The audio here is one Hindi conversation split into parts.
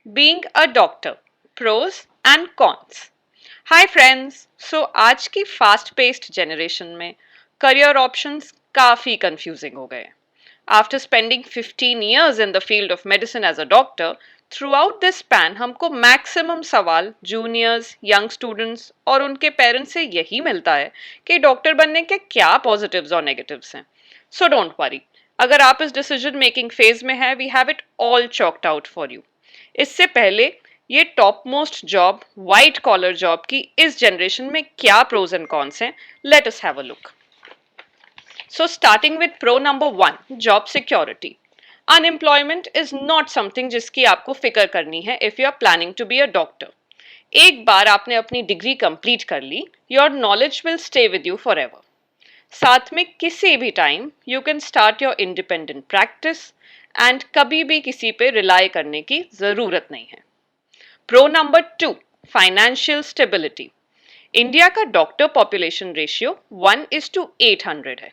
Being a doctor, pros and cons. Hi friends, so आज की फास्ट पेस्ड जनरेशन में करियर ऑप्शंस काफ़ी कंफ्यूजिंग हो गए। After spending 15 years in the field of medicine as a doctor, throughout this span हमको मैक्सिमम सवाल जूनियर्स, यंग स्टूडेंट्स और उनके पेरेंट्स से यही मिलता है कि डॉक्टर बनने के क्या पॉजिटिव्स और नेगेटिव्स हैं। सो डोंट वरी, अगर आप इस डिसीजन मेकिंग फेज में हैं, we have it all chalked out for you. इससे पहले ये top most job, white collar job की इस जनरेशन में क्या प्रोज एंड कॉन्स हैं, let us have a look. So, starting with pro number one, job security. Unemployment is not something जिसकी आपको फिक्र करनी है if you are planning to be a doctor. एक बार आपने अपनी डिग्री कंप्लीट कर ली, your knowledge will stay with you forever. साथ में किसी भी time you can start your independent practice and कभी भी किसी पे रिलाई करने की ज़रूरत नहीं है। Pro number two, financial stability. India का डॉक्टर पॉपुलेशन रेशियो 1:800 है,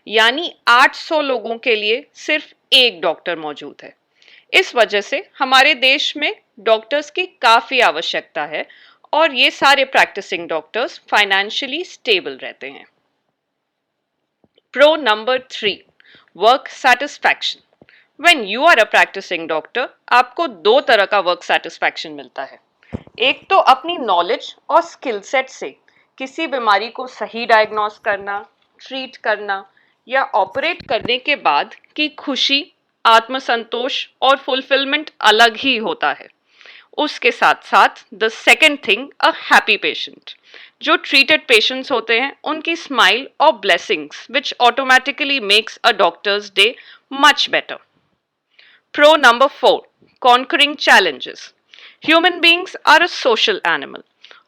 यानी 800 लोगों के लिए सिर्फ एक डॉक्टर मौजूद है। इस वजह से हमारे देश में डॉक्टर्स की काफ़ी आवश्यकता है और ये सारे प्रैक्टिसिंग डॉक्टर्स फाइनेंशियली स्टेबल रहते हैं। Pro number three, work satisfaction. When you are a practising doctor, आपको दो तरह का वर्क सेटिस्फैक्शन मिलता है। एक तो अपनी नॉलेज और स्किल सेट से किसी बीमारी को सही डायग्नोस करना, ट्रीट करना या ऑपरेट करने के बाद की खुशी, आत्मसंतोष और फुलफिलमेंट अलग ही होता है। उसके साथ साथ the second thing, a happy patient. जो ट्रीटेड पेशेंट्स होते हैं उनकी स्माइल और blessings which automatically makes a doctor's day much better. Pro number four, conquering challenges. Human beings are a social animal.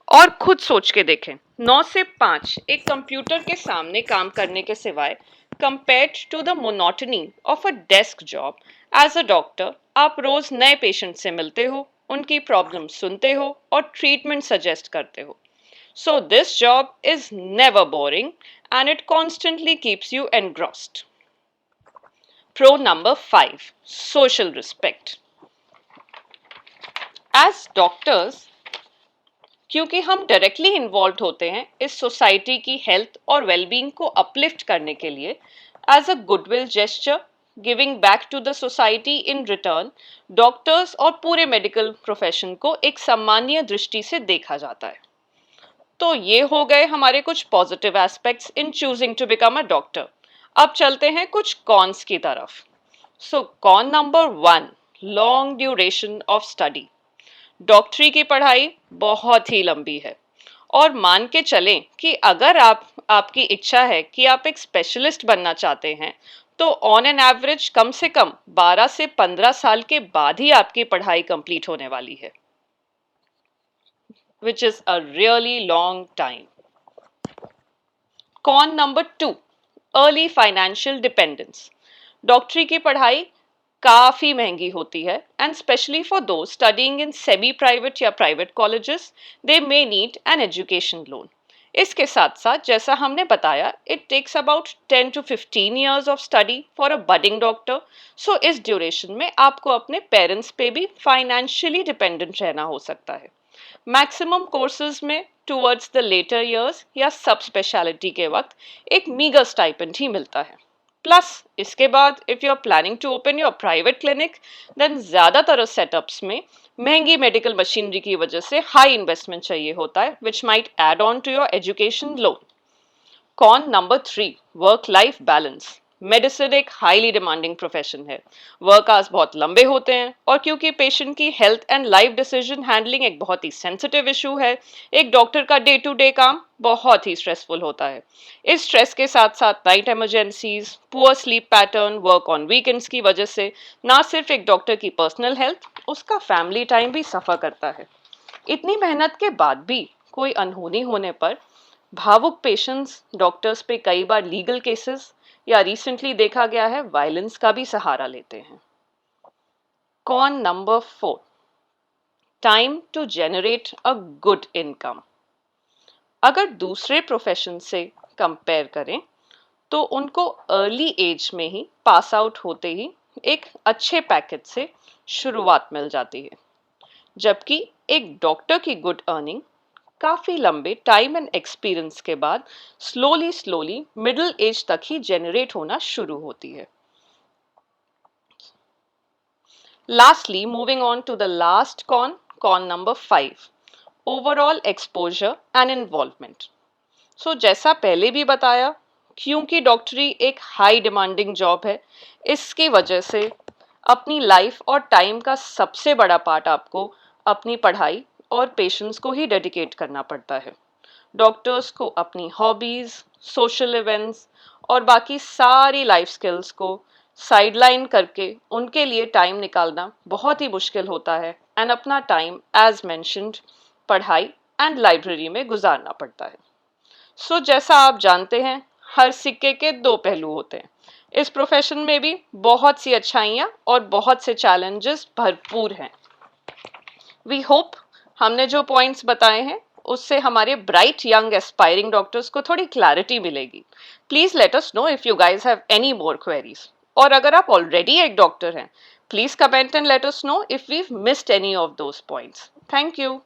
और खुद सोच के देखें, 9 से 5 एक कंप्यूटर के सामने काम करने के सिवाय compared to the monotony of a desk job, as a doctor आप रोज नए पेशेंट से मिलते हो, उनकी प्रॉब्लम सुनते हो और ट्रीटमेंट सजेस्ट करते हो। So this job is never boring and it constantly keeps you engrossed. Pro number five, social respect. As doctors, क्योंकि हम डायरेक्टली इन्वॉल्व होते हैं इस सोसाइटी की हेल्थ और वेलबींग को अपलिफ्ट करने के लिए, as a goodwill gesture, giving back to the society in return, doctors और पूरे मेडिकल प्रोफेशन को एक सम्मानीय दृष्टि से देखा जाता है। तो ये हो गए हमारे कुछ positive aspects in choosing to become a doctor. अब चलते हैं कुछ कॉन्स की तरफ। So con number one, long duration of study. डॉक्टरी की पढ़ाई बहुत ही लंबी है और मान के चलें कि अगर आपकी इच्छा है कि आप एक स्पेशलिस्ट बनना चाहते हैं, तो ऑन एन एवरेज कम से कम 12 से 15 साल के बाद ही आपकी पढ़ाई कंप्लीट होने वाली है, which is a really long time. Con number two, early financial dependence. डॉक्टरी की पढ़ाई काफ़ी महंगी होती है and specially for those studying in semi private या private colleges, they may need an education loan. इसके साथ साथ जैसा हमने बताया, it takes about 10 to 15 years of study for a budding doctor. So इस ड्यूरेशन में आपको अपने पेरेंट्स पे भी फाइनेंशियली डिपेंडेंट रहना हो सकता है। मैक्सिमम कोर्सेज में टूवर्ड्स द लेटर ईयर्स या सब स्पेशलिटी के वक्त एक मीगर स्टाइपेंड ही मिलता है। प्लस इसके बाद if you are planning to open your private clinic, then ज़्यादातर सेटअप्स में महंगी मेडिकल मशीनरी की वजह से हाई इन्वेस्टमेंट चाहिए होता है, which might add on to your education loan. Con number three, work life balance. Medicine एक हाईली डिमांडिंग प्रोफेशन है। वर्क आवर्स बहुत लंबे होते हैं और क्योंकि पेशेंट की health and life decision handling एक बहुत ही सेंसिटिव इशू है, एक डॉक्टर का डे टू डे काम बहुत ही स्ट्रेसफुल होता है। इस स्ट्रेस के साथ साथ night emergencies, poor sleep pattern, work on weekends की वजह से ना सिर्फ एक डॉक्टर की पर्सनल हेल्थ, उसका फैमिली टाइम भी सफ़र करता है। इतनी मेहनत के बाद भी कोई अनहोनी होने पर भावुक पेशेंट्स डॉक्टर्स पे कई बार लीगल केसेस या रिसेंटली देखा गया है वायलेंस का भी सहारा लेते हैं। Con number four, time to generate a good income. अगर दूसरे प्रोफेशन से कंपेयर करें तो उनको अर्ली एज में ही पास आउट होते ही एक अच्छे पैकेज से शुरुआत मिल जाती है। जबकि एक डॉक्टर की गुड अर्निंग काफ़ी लंबे टाइम एंड एक्सपीरियंस के बाद स्लोली स्लोली मिडिल एज तक ही जनरेट होना शुरू होती है. Lastly, moving on to the last con number 5, overall exposure and involvement. So जैसा पहले भी बताया, क्योंकि डॉक्टरी एक हाई डिमांडिंग जॉब है, इसकी वजह से अपनी लाइफ और टाइम का सबसे बड़ा पार्ट आपको अपनी पढ़ाई और पेशेंट्स को ही डेडिकेट करना पड़ता है. डॉक्टर्स को अपनी हॉबीज़, सोशल इवेंट्स और बाकी सारी लाइफ स्किल्स को साइडलाइन करके उनके लिए टाइम निकालना बहुत ही मुश्किल होता है एंड अपना टाइम एज मेंशन्ड पढ़ाई एंड लाइब्रेरी में गुजारना पड़ता है. सो जैसा आप जानते हैं, हर सिक्के के दो पहलू होते हैं. इस प्रोफेशन में भी बहुत सी अच्छाइयाँ और बहुत से चैलेंजेस भरपूर हैं. वी होप हमने जो पॉइंट्स बताए हैं उससे हमारे ब्राइट यंग एस्पायरिंग डॉक्टर्स को थोड़ी क्लैरिटी मिलेगी. Please let us know if you guys have any more queries. और अगर आप ऑलरेडी एक डॉक्टर हैं, please comment and let us know if we missed any of those points. Thank you.